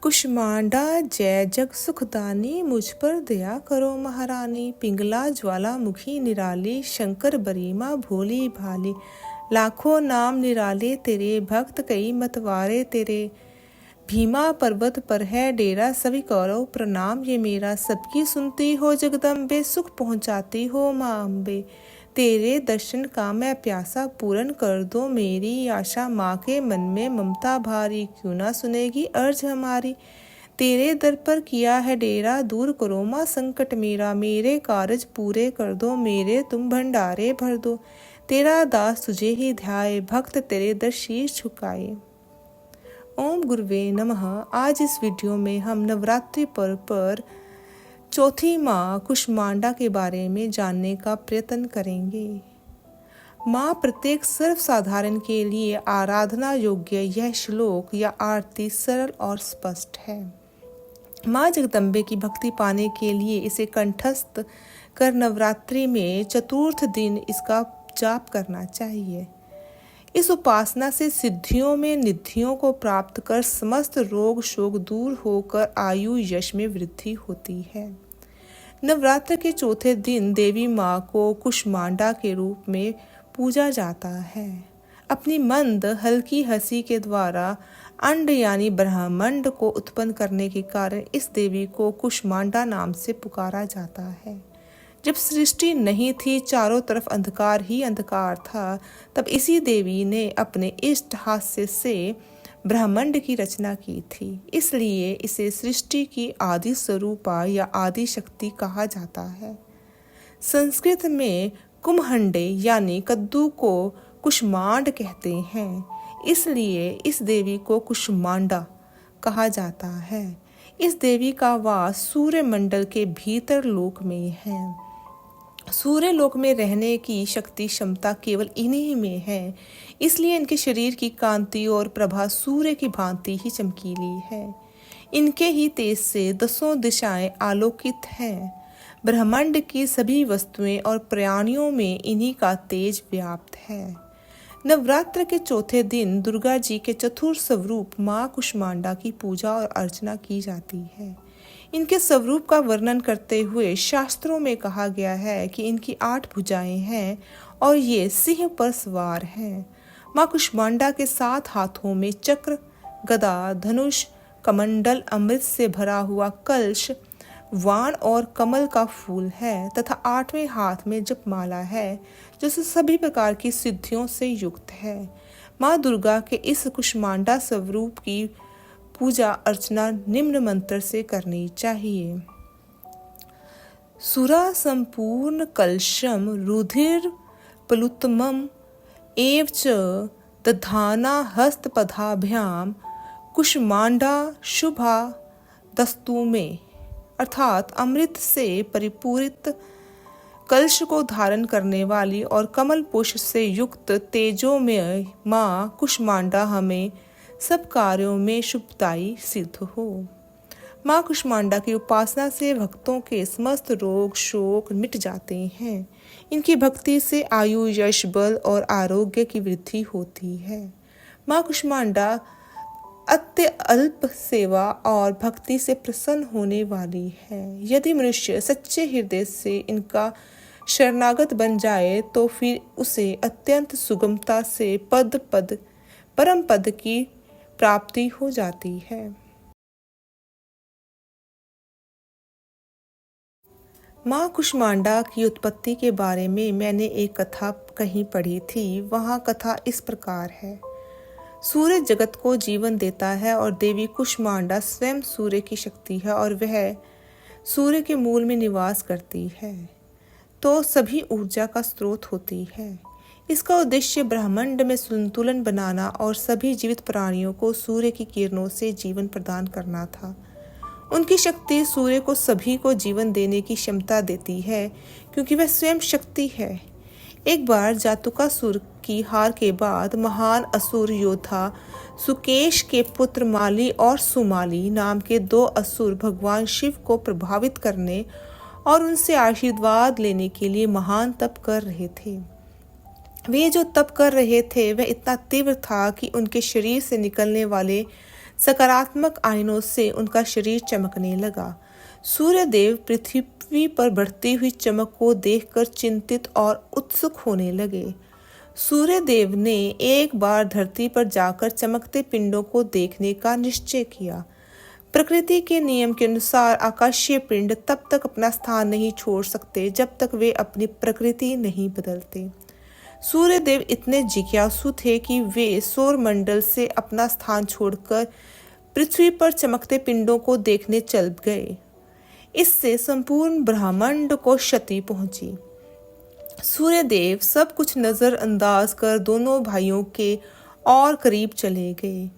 कुष्मांडा जय जग सुखदानी, मुझ पर दया करो महारानी। पिंगला ज्वालामुखी निराली, शंकर बरीमा भोली भाली। लाखों नाम निराले तेरे, भक्त कई मतवारे तेरे। भीमा पर्वत पर है डेरा, सभी कौरव प्रणाम ये मेरा। सबकी सुनती हो जगदम्बे, सुख पहुँचाती हो माँ अम्बे। तेरे दर्शन का मैं प्यासा, पूर्ण कर दो मेरी आशा। माँ के मन में ममता भारी, क्यों ना सुनेगी अर्ज हमारी। तेरे दर पर किया है डेरा, दूर करो माँ संकट मेरा। मेरे कारज पूरे कर दो, मेरे तुम भंडारे भर दो। तेरा दास तुझे ही ध्याए, भक्त तेरे दर शीश झुकाए। ओम गुरुवे नमः। आज इस वीडियो में हम नवरात्रि पर्व पर चौथी माँ कुष्मांडा के बारे में जानने का प्रयत्न करेंगे। माँ प्रत्येक सर्वसाधारण के लिए आराधना योग्य यह श्लोक या आरती सरल और स्पष्ट है। माँ जगदम्बे की भक्ति पाने के लिए इसे कंठस्थ कर नवरात्रि में चतुर्थ दिन इसका जाप करना चाहिए। इस उपासना से सिद्धियों में निधियों को प्राप्त कर समस्त रोग शोक दूर होकर आयु यश में वृद्धि होती है। नवरात्र के चौथे दिन देवी माँ को कुष्मांडा के रूप में पूजा जाता है। अपनी मंद हल्की हंसी के द्वारा अंड यानी ब्रह्मांड को उत्पन्न करने के कारण इस देवी को कुष्मांडा नाम से पुकारा जाता है। जब सृष्टि नहीं थी, चारों तरफ अंधकार ही अंधकार था, तब इसी देवी ने अपने इष्ट हास्य से ब्रह्मांड की रचना की थी। इसलिए इसे सृष्टि की आदि स्वरूपा या आदि शक्ति कहा जाता है। संस्कृत में कुम्हंडे यानी कद्दू को कुष्मांड कहते हैं, इसलिए इस देवी को कुष्मांडा कहा जाता है। इस देवी का वास सूर्य मंडल के भीतर लोक में है। सूर्य लोक में रहने की शक्ति क्षमता केवल इन्हीं में है, इसलिए इनके शरीर की कांति और प्रभा सूर्य की भांति ही चमकीली है। इनके ही तेज से दसों दिशाएं आलोकित हैं। ब्रह्मांड की सभी वस्तुएं और प्राणियों में इन्हीं का तेज व्याप्त है। नवरात्र के चौथे दिन दुर्गा जी के चतुर्थ स्वरूप माँ कुष्मांडा की पूजा और अर्चना की जाती है। इनके स्वरूप का वर्णन करते हुए शास्त्रों में कहा गया है कि इनकी 8 भुजाएं हैं और ये सिंह पर सवार हैं। माँ कुष्मांडा के 7 हाथों में चक्र, गदा, धनुष, कमंडल, अमृत से भरा हुआ कलश, वाण और कमल का फूल है तथा 8वें हाथ में जपमाला है, जो सभी प्रकार की सिद्धियों से युक्त है। माँ दुर्गा के इस कुष्मांडा स्वरूप की पूजा अर्चना निम्न मंत्र से करनी चाहिए। सुरा संपूर्ण कलशम रुधिर प्लुतमम एव च दधाना हस्तपदाभ्याम कुष्मांडा शुभा दस्तु में, अर्थात अमृत से परिपूरित कलश को धारण करने वाली और कमल पुष्प से युक्त तेजोमय माँ कुष्मांडा हमें सब कार्यों में शुभदायी सिद्ध हो। माँ कुष्मांडा की उपासना से भक्तों के समस्त रोग शोक मिट जाते हैं। इनकी भक्ति से आयु यश बल और आरोग्य की वृद्धि होती है। माँ कुष्मांडा अत्यल्प सेवा और भक्ति से प्रसन्न होने वाली है। यदि मनुष्य सच्चे हृदय से इनका शरणागत बन जाए तो फिर उसे अत्यंत सुगमता से परम पद की प्राप्ति हो जाती है। माँ कुष्मांडा की उत्पत्ति के बारे में मैंने एक कथा कहीं पढ़ी थी। वहाँ कथा इस प्रकार है। सूर्य जगत को जीवन देता है और देवी कुष्मांडा स्वयं सूर्य की शक्ति है और वह सूर्य के मूल में निवास करती है, तो सभी ऊर्जा का स्रोत होती है। इसका उद्देश्य ब्रह्मांड में संतुलन बनाना और सभी जीवित प्राणियों को सूर्य की किरणों से जीवन प्रदान करना था। उनकी शक्ति सूर्य को सभी को जीवन देने की क्षमता देती है, क्योंकि वह स्वयं शक्ति है। एक बार जातुकासुर की हार के बाद महान असुर योद्धा सुकेश के पुत्र माली और सुमाली नाम के 2 असुर भगवान शिव को प्रभावित करने और उनसे आशीर्वाद लेने के लिए महान तप कर रहे थे। वे जो तप कर रहे थे वह इतना तीव्र था कि उनके शरीर से निकलने वाले सकारात्मक आयनों से उनका शरीर चमकने लगा। सूर्यदेव पृथ्वी पर बढ़ती हुई चमक को देखकर चिंतित और उत्सुक होने लगे। सूर्यदेव ने एक बार धरती पर जाकर चमकते पिंडों को देखने का निश्चय किया। प्रकृति के नियम के अनुसार आकाशीय पिंड तब तक अपना स्थान नहीं छोड़ सकते जब तक वे अपनी प्रकृति नहीं बदलते। सूर्यदेव इतने जिज्ञासु थे कि वे सौर मंडल से अपना स्थान छोड़कर पृथ्वी पर चमकते पिंडों को देखने चल गए। इससे संपूर्ण ब्रह्मांड को क्षति पहुंची। सूर्यदेव सब कुछ नजरअंदाज कर दोनों भाइयों के और करीब चले गए।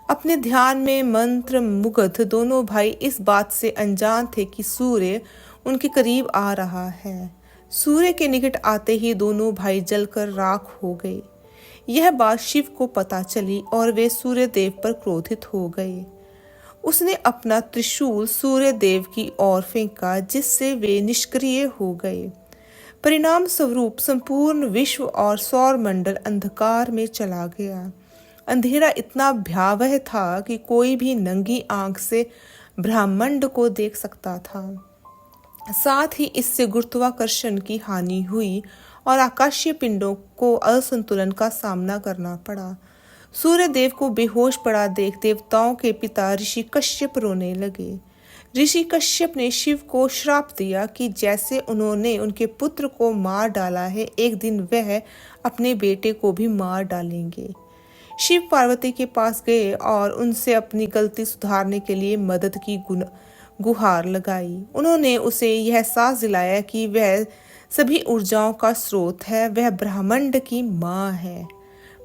अपने ध्यान में मंत्र मुग्ध दोनों भाई इस बात से अनजान थे कि सूर्य उनके करीब आ रहा है। सूर्य के निकट आते ही दोनों भाई जलकर राख हो गए। यह बात शिव को पता चली और वे सूर्यदेव पर क्रोधित हो गए। उसने अपना त्रिशूल सूर्यदेव की ओर फेंका, जिससे वे निष्क्रिय हो गए। परिणाम स्वरूप संपूर्ण विश्व और सौर मंडल अंधकार में चला गया। अंधेरा इतना भयावह था कि कोई भी नंगी आंख से ब्रह्मांड को देख सकता था। साथ ही इससे गुरुत्वाकर्षण की हानि हुई और आकाशीय पिंडों को असंतुलन का सामना करना पड़ा। सूर्यदेव को बेहोश पड़ा देख देवताओं के पिता ऋषि कश्यप रोने लगे। ऋषि कश्यप ने शिव को श्राप दिया कि जैसे उन्होंने उनके पुत्र को मार डाला है, एक दिन वह अपने बेटे को भी मार डालेंगे। शिव पार्वती के पास गए और उनसे अपनी गलती सुधारने के लिए मदद की गुहार लगाई। उन्होंने उसे यह एहसास दिलाया कि वह सभी ऊर्जाओं का स्रोत है, वह ब्रह्मांड की माँ है।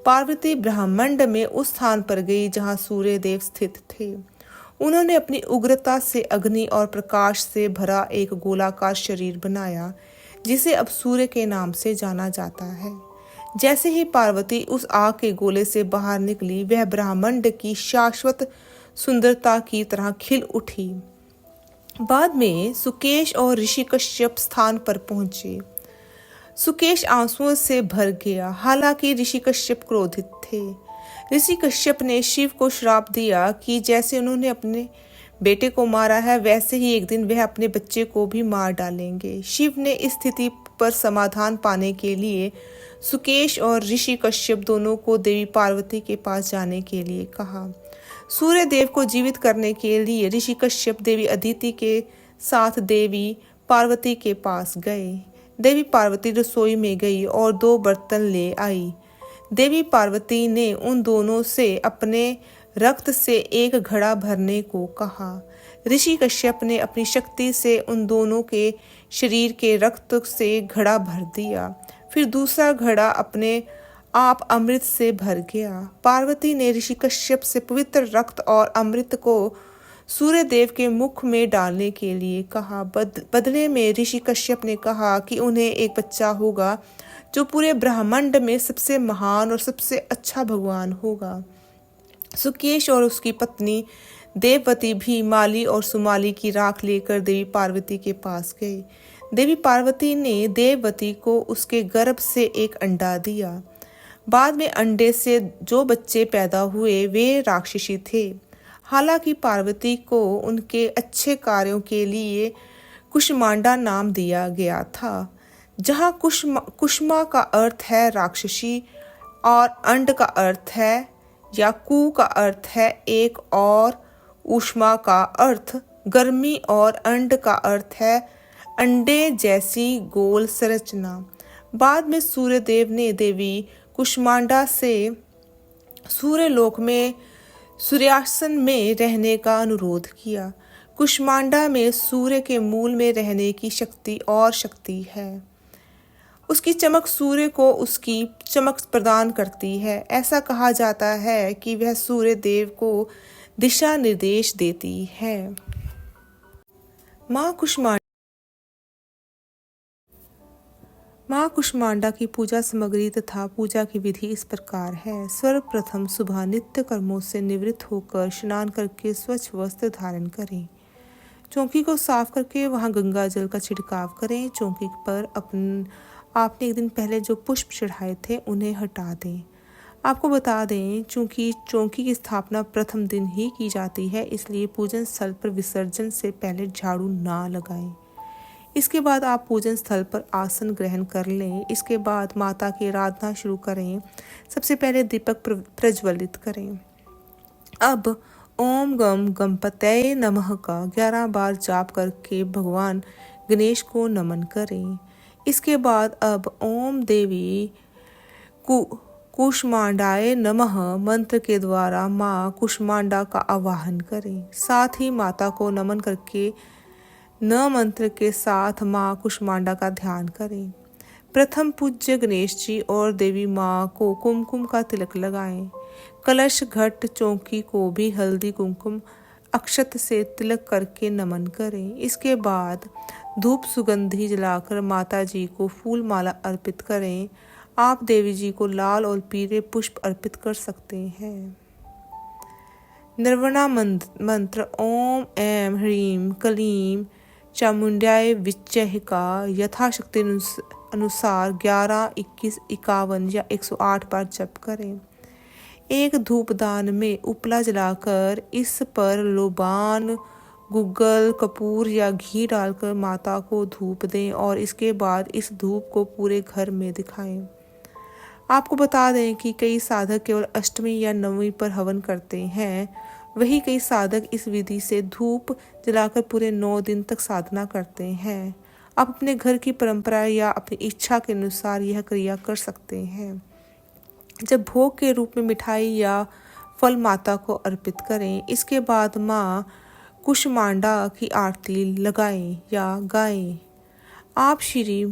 पार्वती ब्रह्मांड में उस स्थान पर गई जहाँ सूर्यदेव स्थित थे। उन्होंने अपनी उग्रता से अग्नि और प्रकाश से भरा एक गोलाकार शरीर बनाया, जिसे अब सूर्य के नाम से जाना जाता है। जैसे ही पार्वती उस आग के गोले से बाहर निकली, वह ब्रह्मांड की शाश्वत सुंदरता की तरह खिल उठी। बाद में सुकेश और ऋषि कश्यप स्थान पर पहुंचे। सुकेश आंसुओं से भर गया, हालांकि ऋषि कश्यप क्रोधित थे। ऋषि कश्यप ने शिव को श्राप दिया कि जैसे उन्होंने अपने बेटे को मारा है, वैसे ही एक दिन वह अपने बच्चे को भी मार डालेंगे। शिव ने इस स्थिति पर समाधान पाने के लिए सुकेश और ऋषि कश्यप दोनों को देवी पार्वती के पास जाने के लिए कहा। सूर्यदेव को जीवित करने के लिए ऋषि कश्यप देवी अदिति के साथ देवी पार्वती के पास गए। देवी पार्वती रसोई में गई और 2 बर्तन ले आई। देवी पार्वती ने उन दोनों से अपने रक्त से एक घड़ा भरने को कहा। ऋषि कश्यप ने अपनी शक्ति से उन दोनों के शरीर के रक्त से घड़ा भर दिया। फिर दूसरा घड़ा अपने आप अमृत से भर गया। पार्वती ने ऋषि कश्यप से पवित्र रक्त और अमृत को सूर्यदेव के मुख में डालने के लिए कहा। बदले में ऋषि कश्यप ने कहा कि उन्हें एक बच्चा होगा जो पूरे ब्रह्मांड में सबसे महान और सबसे अच्छा भगवान होगा। सुकेश और उसकी पत्नी देववती भी माली और सुमाली की राख लेकर देवी पार्वती के पास गए। देवी पार्वती ने देववती को उसके गर्भ से एक अंडा दिया। बाद में अंडे से जो बच्चे पैदा हुए वे राक्षसी थे। हालांकि पार्वती को उनके अच्छे कार्यों के लिए कुष्मांडा नाम दिया गया था। जहाँ कुष्मा का अर्थ है राक्षसी और अंड का अर्थ है या कु का अर्थ है एक और ऊष्मा का अर्थ गर्मी और अंड का अर्थ है अंडे जैसी गोल संरचना। बाद में सूर्यदेव ने देवी कुष्मांडा से सूर्यलोक में सूर्यासन में रहने का अनुरोध किया। कुष्मांडा में सूर्य के मूल में रहने की शक्ति और शक्ति है। उसकी चमक सूर्य को उसकी चमक प्रदान करती है। ऐसा कहा जाता है कि वह सूर्य देव को दिशा निर्देश देती है। माँ कुष्मांडा की पूजा सामग्री तथा पूजा की विधि इस प्रकार है। सर्वप्रथम सुबह नित्य कर्मों से निवृत्त होकर स्नान करके स्वच्छ वस्त्र धारण करें। चौकी को साफ करके वहां गंगा जल का छिड़काव करें। चौकी पर आपने एक दिन पहले जो पुष्प चढ़ाए थे उन्हें हटा दें। आपको बता दें, चूंकि चौकी की स्थापना प्रथम दिन ही की जाती है, इसलिए पूजन स्थल पर विसर्जन से पहले झाड़ू ना लगाएं। इसके बाद आप पूजन स्थल पर आसन ग्रहण कर लें। इसके बाद माता की आराधना शुरू करें। सबसे पहले दीपक प्रज्वलित करें। अब ओम गम गणपतये नमः का 11 बार जाप करके भगवान गणेश को नमन करें। इसके बाद अब ओम देवी कुष्मांडाय नमः मंत्र के द्वारा माँ कुष्मांडा का आवाहन करें। साथ ही माता को नमन करके न मंत्र के साथ माँ कुष्मांडा का ध्यान करें। प्रथम पूज्य गणेश जी और देवी माँ को कुमकुम का तिलक लगाएं। कलश, घट, चौकी को भी हल्दी, कुमकुम, अक्षत से तिलक करके नमन करें। इसके बाद धूप सुगंधी जलाकर माता जी को फूल माला अर्पित करें। आप देवी जी को लाल और पीले पुष्प अर्पित कर सकते हैं। निर्वणा मंत्र ओम ऐं ह्रीं क्लीं चामुंडाय विच्चय का यथाशक्ति अनुसार 11, 21, 51 या 108 बार जप करें। एक धूपदान में उपला जलाकर इस पर लोबान, गुग्गल, कपूर या घी डालकर माता को धूप दें और इसके बाद इस धूप को पूरे घर में दिखाएं। आपको बता दें कि कई साधक केवल अष्टमी या नवमी पर हवन करते हैं, वही कई साधक इस विधि से धूप जलाकर पूरे 9 दिन तक साधना करते हैं। आप अपने घर की परंपरा या अपनी इच्छा के अनुसार यह क्रिया कर सकते हैं। जब भोग के रूप में मिठाई या फल माता को अर्पित करें। इसके बाद माँ कुष्मांडा की आरती लगाएं या गाएं। आप श्री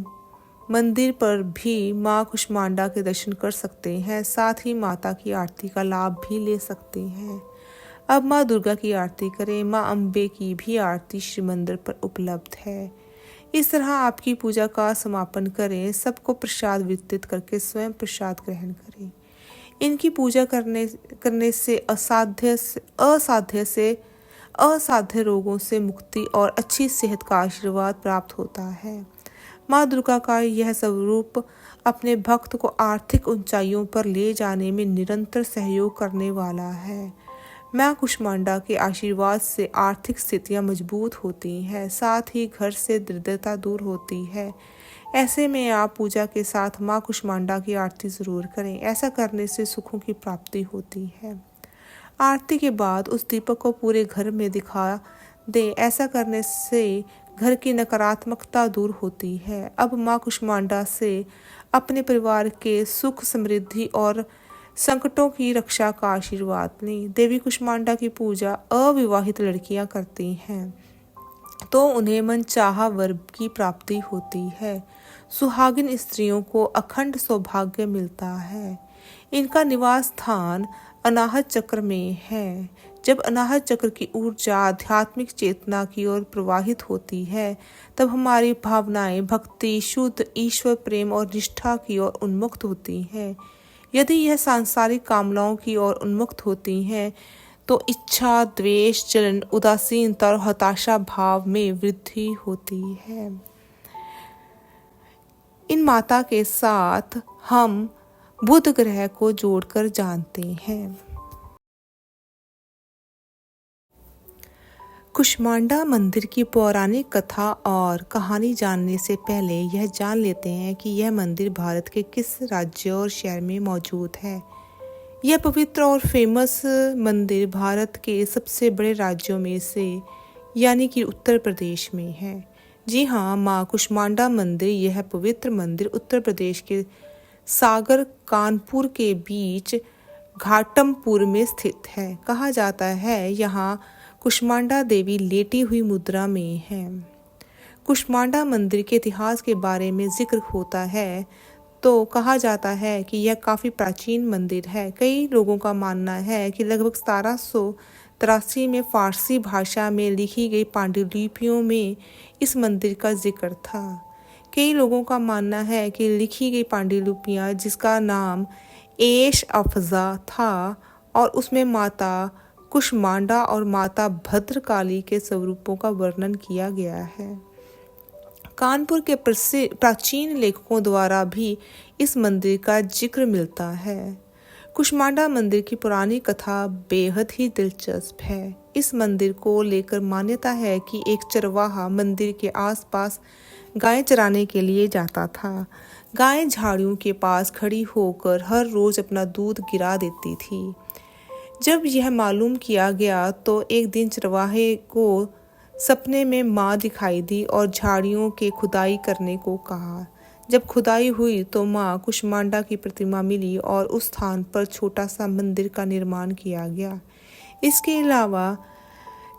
मंदिर पर भी माँ कुष्मांडा के दर्शन कर सकते हैं, साथ ही माता की आरती का लाभ भी ले सकते हैं। अब माँ दुर्गा की आरती करें। माँ अम्बे की भी आरती श्री मंदिर पर उपलब्ध है। इस तरह आपकी पूजा का समापन करें। सबको प्रसाद वितरित करके स्वयं प्रसाद ग्रहण करें। इनकी पूजा करने से असाध्य रोगों से मुक्ति और अच्छी सेहत का आशीर्वाद प्राप्त होता है। माँ दुर्गा का यह स्वरूप अपने भक्त को आर्थिक ऊंचाइयों पर ले जाने में निरंतर सहयोग करने वाला है। माँ कुष्मांडा के आशीर्वाद से आर्थिक स्थितियाँ मजबूत होती हैं, साथ ही घर से दरिद्रता दूर होती है। ऐसे में आप पूजा के साथ माँ कुष्मांडा की आरती ज़रूर करें। ऐसा करने से सुखों की प्राप्ति होती है। आरती के बाद उस दीपक को पूरे घर में दिखा दें। ऐसा करने से घर की नकारात्मकता दूर होती है। अब माँ कुष्मांडा से अपने परिवार के सुख, समृद्धि और संकटों की रक्षा का आशीर्वाद लें। देवी कुष्मांडा की पूजा अविवाहित लड़कियां करती हैं तो उन्हें मनचाहा वर की प्राप्ति होती है। सुहागिन स्त्रियों को अखंड सौभाग्य मिलता है। इनका निवास स्थान अनाहत चक्र में है। जब अनाहत चक्र की ऊर्जा आध्यात्मिक चेतना की ओर प्रवाहित होती है, तब हमारी भावनाएं भक्ति, शुद्ध ईश्वर प्रेम और निष्ठा की ओर उन्मुक्त होती हैं। यदि यह सांसारिक कामनाओं की ओर उन्मुक्त होती हैं, तो इच्छा, द्वेष, जलन, उदासीनता और हताशा भाव में वृद्धि होती है। इन माता के साथ हम बुध ग्रह को जोड़कर जानते हैं। कुष्मांडा मंदिर की पौराणिक कथा और कहानी जानने से पहले यह जान लेते हैं कि यह मंदिर भारत के किस राज्य और शहर में मौजूद है। यह पवित्र और फेमस मंदिर भारत के सबसे बड़े राज्यों में से यानी कि उत्तर प्रदेश में है। जी हाँ, माँ कुष्मांडा मंदिर, यह पवित्र मंदिर उत्तर प्रदेश के सागर कानपुर के बीच घाटमपुर में स्थित है। कहा जाता है यहाँ कुष्मांडा देवी लेटी हुई मुद्रा में है। कुष्मांडा मंदिर के इतिहास के बारे में जिक्र होता है तो कहा जाता है कि यह काफ़ी प्राचीन मंदिर है। कई लोगों का मानना है कि लगभग 1783 में फारसी भाषा में लिखी गई पांडुलिपियों में इस मंदिर का जिक्र था। कई लोगों का मानना है कि लिखी गई पांडुलिपियाँ जिसका नाम एश अफजा था और उसमें माता कुष्मांडा और माता भद्रकाली के स्वरूपों का वर्णन किया गया है। कानपुर के प्राचीन लेखकों द्वारा भी इस मंदिर का जिक्र मिलता है। कुष्मांडा मंदिर की पुरानी कथा बेहद ही दिलचस्प है। इस मंदिर को लेकर मान्यता है कि एक चरवाहा मंदिर के आसपास गायें चराने के लिए जाता था। गायें झाड़ियों के पास खड़ी होकर हर रोज अपना दूध गिरा देती थी। जब यह मालूम किया गया तो एक दिन चरवाहे को सपने में माँ दिखाई दी और झाड़ियों के खुदाई करने को कहा। जब खुदाई हुई तो माँ कुष्मांडा की प्रतिमा मिली और उस स्थान पर छोटा सा मंदिर का निर्माण किया गया। इसके अलावा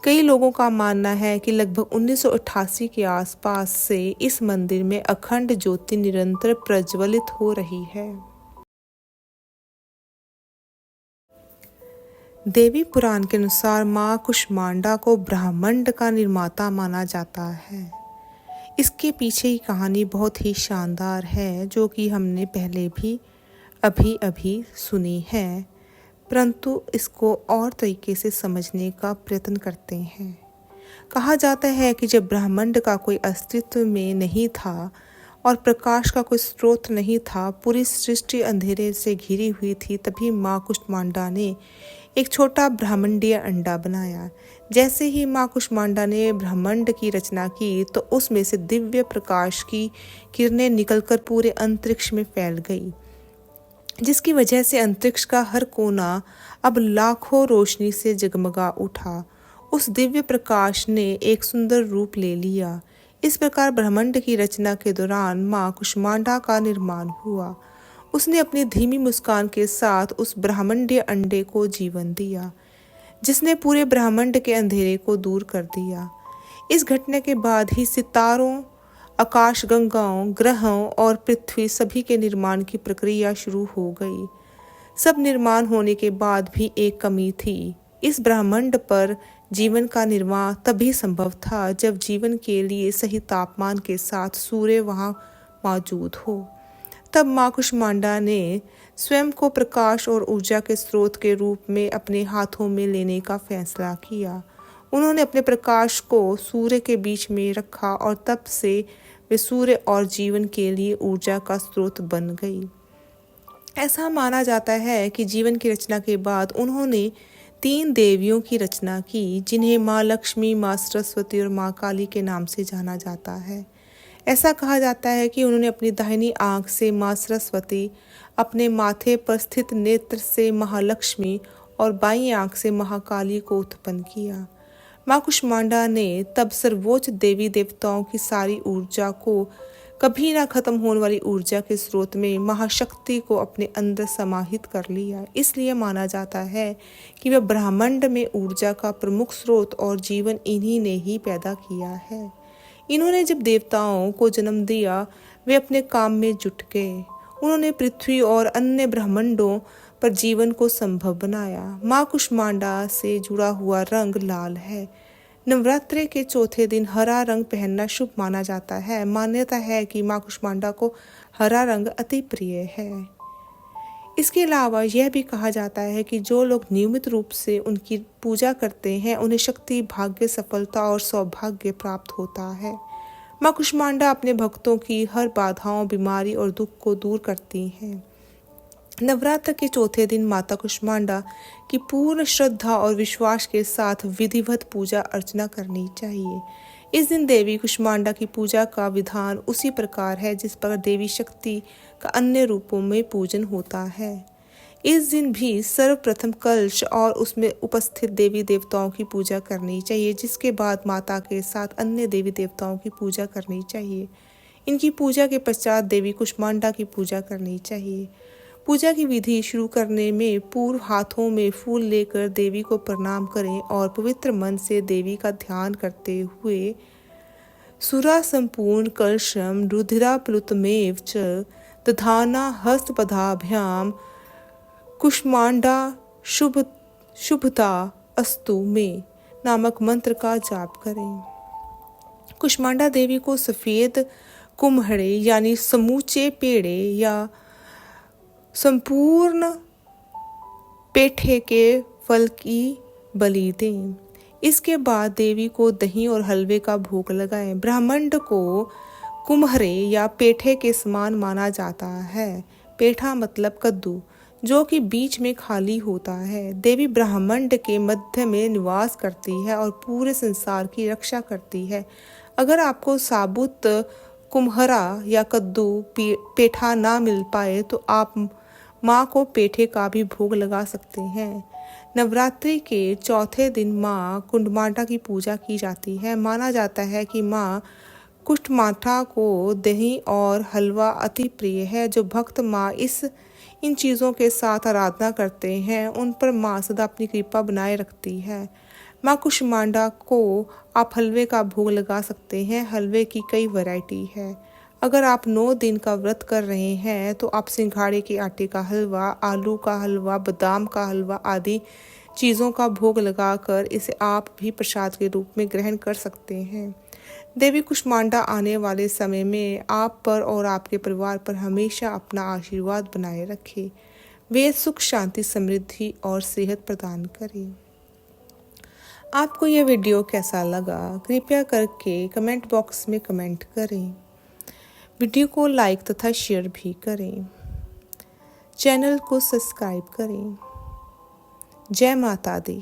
कई लोगों का मानना है कि लगभग 1988 के आसपास से इस मंदिर में अखंड ज्योति निरंतर प्रज्वलित हो रही है। देवी पुराण के अनुसार माँ कुष्मांडा को ब्रह्मांड का निर्माता माना जाता है। इसके पीछे की कहानी बहुत ही शानदार है, जो कि हमने पहले भी अभी सुनी है, परंतु इसको और तरीके से समझने का प्रयत्न करते हैं। कहा जाता है कि जब ब्रह्मांड का कोई अस्तित्व में नहीं था और प्रकाश का कोई स्रोत नहीं था, पूरी सृष्टि अंधेरे से घिरी हुई थी, तभी माँ कुष्मांडा ने एक छोटा ब्रह्मांडीय अंडा बनाया। जैसे ही माँ कुष्मांडा ने ब्रह्मांड की रचना की तो उसमें से दिव्य प्रकाश की किरणें निकलकर पूरे अंतरिक्ष में फैल गई, जिसकी वजह से अंतरिक्ष का हर कोना अब लाखों रोशनी से जगमगा उठा। उस दिव्य प्रकाश ने एक सुंदर रूप ले लिया। इस प्रकार ब्रह्मांड की रचना के दौरान माँ कुष्मांडा का निर्माण हुआ। उसने अपनी धीमी मुस्कान के साथ उस ब्रह्मांडीय अंडे को जीवन दिया, जिसने पूरे ब्रह्मांड के अंधेरे को दूर कर दिया। इस घटना के बाद ही सितारों, आकाशगंगाओं, ग्रहों और पृथ्वी सभी के निर्माण की प्रक्रिया शुरू हो गई। सब निर्माण होने के बाद भी एक कमी थी। इस ब्रह्मांड पर जीवन का निर्माण तभी संभव था जब जीवन के लिए सही तापमान के साथ सूर्य वहां मौजूद हो। तब माँ कुष्मांडा ने स्वयं को प्रकाश और ऊर्जा के स्रोत के रूप में अपने हाथों में लेने का फैसला किया। उन्होंने अपने प्रकाश को सूर्य के बीच में रखा और तब से वे सूर्य और जीवन के लिए ऊर्जा का स्रोत बन गई। ऐसा माना जाता है कि जीवन की रचना के बाद उन्होंने 3 देवियों की रचना की, जिन्हें माँ लक्ष्मी, माँ सरस्वती और माँ काली के नाम से जाना जाता है। ऐसा कहा जाता है कि उन्होंने अपनी दाहिनी आंख से माँ सरस्वती, अपने माथे पर स्थित नेत्र से महालक्ष्मी और बाईं आंख से महाकाली को उत्पन्न किया। माँ कुष्मांडा ने तब सर्वोच्च देवी देवताओं की सारी ऊर्जा को कभी ना खत्म होने वाली ऊर्जा के स्रोत में महाशक्ति को अपने अंदर समाहित कर लिया। इसलिए माना जाता है कि वह ब्रह्मांड में ऊर्जा का प्रमुख स्रोत और जीवन इन्हीं ने ही पैदा किया है। इन्होंने जब देवताओं को जन्म दिया, वे अपने काम में जुट गए। उन्होंने पृथ्वी और अन्य ब्रह्मांडों पर जीवन को संभव बनाया। माँ कुष्मांडा से जुड़ा हुआ रंग लाल है। नवरात्रि के चौथे दिन हरा रंग पहनना शुभ माना जाता है। मान्यता है कि माँ कुष्मांडा को हरा रंग अति प्रिय है। इसके अलावा यह भी कहा जाता है कि जो लोग नियमित रूप से उनकी पूजा करते हैं, उन्हें शक्ति, भाग्य, सफलता और सौभाग्य प्राप्त होता है। माँ कुष्मांडा अपने भक्तों की हर बाधाओं, बीमारी और दुख को दूर करती हैं। नवरात्र के चौथे दिन माता कुष्मांडा की पूर्ण श्रद्धा और विश्वास के साथ विधिवत पूजा अर्चना करनी चाहिए। इस दिन देवी कुष्मांडा की पूजा का विधान उसी प्रकार है जिस पर देवी शक्ति का अन्य रूपों में पूजन होता है। इस दिन भी सर्वप्रथम कलश और उसमें उपस्थित देवी देवताओं की पूजा करनी चाहिए, जिसके बाद माता के साथ अन्य देवी देवताओं की पूजा करनी चाहिए। इनकी पूजा के पश्चात देवी कुष्मांडा की पूजा करनी चाहिए। पूजा की विधि शुरू करने में पूर्व हाथों में फूल लेकर देवी को प्रणाम करें और पवित्र मन से देवी का ध्यान करते हुए सुरा संपूर्ण कलशम रुधिराप्लुतमेव च दधाना हस्तपदाभ्याम कुष्मांडा शुभता अस्तु में नामक मंत्र का जाप करें। कुष्मांडा देवी को सफ़ेद कुम्हड़े यानी समूचे पेड़े या संपूर्ण पेठे के फल की बलि दें। इसके बाद देवी को दही और हलवे का भोग लगाएं। ब्रह्मांड को कुम्हरे या पेठे के समान माना जाता है। पेठा मतलब कद्दू, जो कि बीच में खाली होता है। देवी ब्रह्मांड के मध्य में निवास करती है और पूरे संसार की रक्षा करती है। अगर आपको साबुत कुम्हरा या कद्दू पेठा ना मिल पाए तो आप माँ को पेठे का भी भोग लगा सकते हैं। नवरात्रि के चौथे दिन माँ कुंडमाता की पूजा की जाती है। माना जाता है कि माँ कुष्ठमाता को दही और हलवा अति प्रिय है। जो भक्त माँ इन चीज़ों के साथ आराधना करते हैं उन पर माँ सदा अपनी कृपा बनाए रखती है। माँ कुष्मांडा को आप हलवे का भोग लगा सकते हैं। हलवे की कई वैरायटी है। अगर आप 9 दिन का व्रत कर रहे हैं तो आप सिंघाड़े के आटे का हलवा, आलू का हलवा, बादाम का हलवा आदि चीज़ों का भोग लगाकर इसे आप भी प्रसाद के रूप में ग्रहण कर सकते हैं। देवी कुष्मांडा आने वाले समय में आप पर और आपके परिवार पर हमेशा अपना आशीर्वाद बनाए रखे। वे सुख, शांति, समृद्धि और सेहत प्रदान करें। आपको यह वीडियो कैसा लगा कृपया करके कमेंट बॉक्स में कमेंट करें। वीडियो को लाइक तथा शेयर भी करें। चैनल को सब्सक्राइब करें। जय माता दी।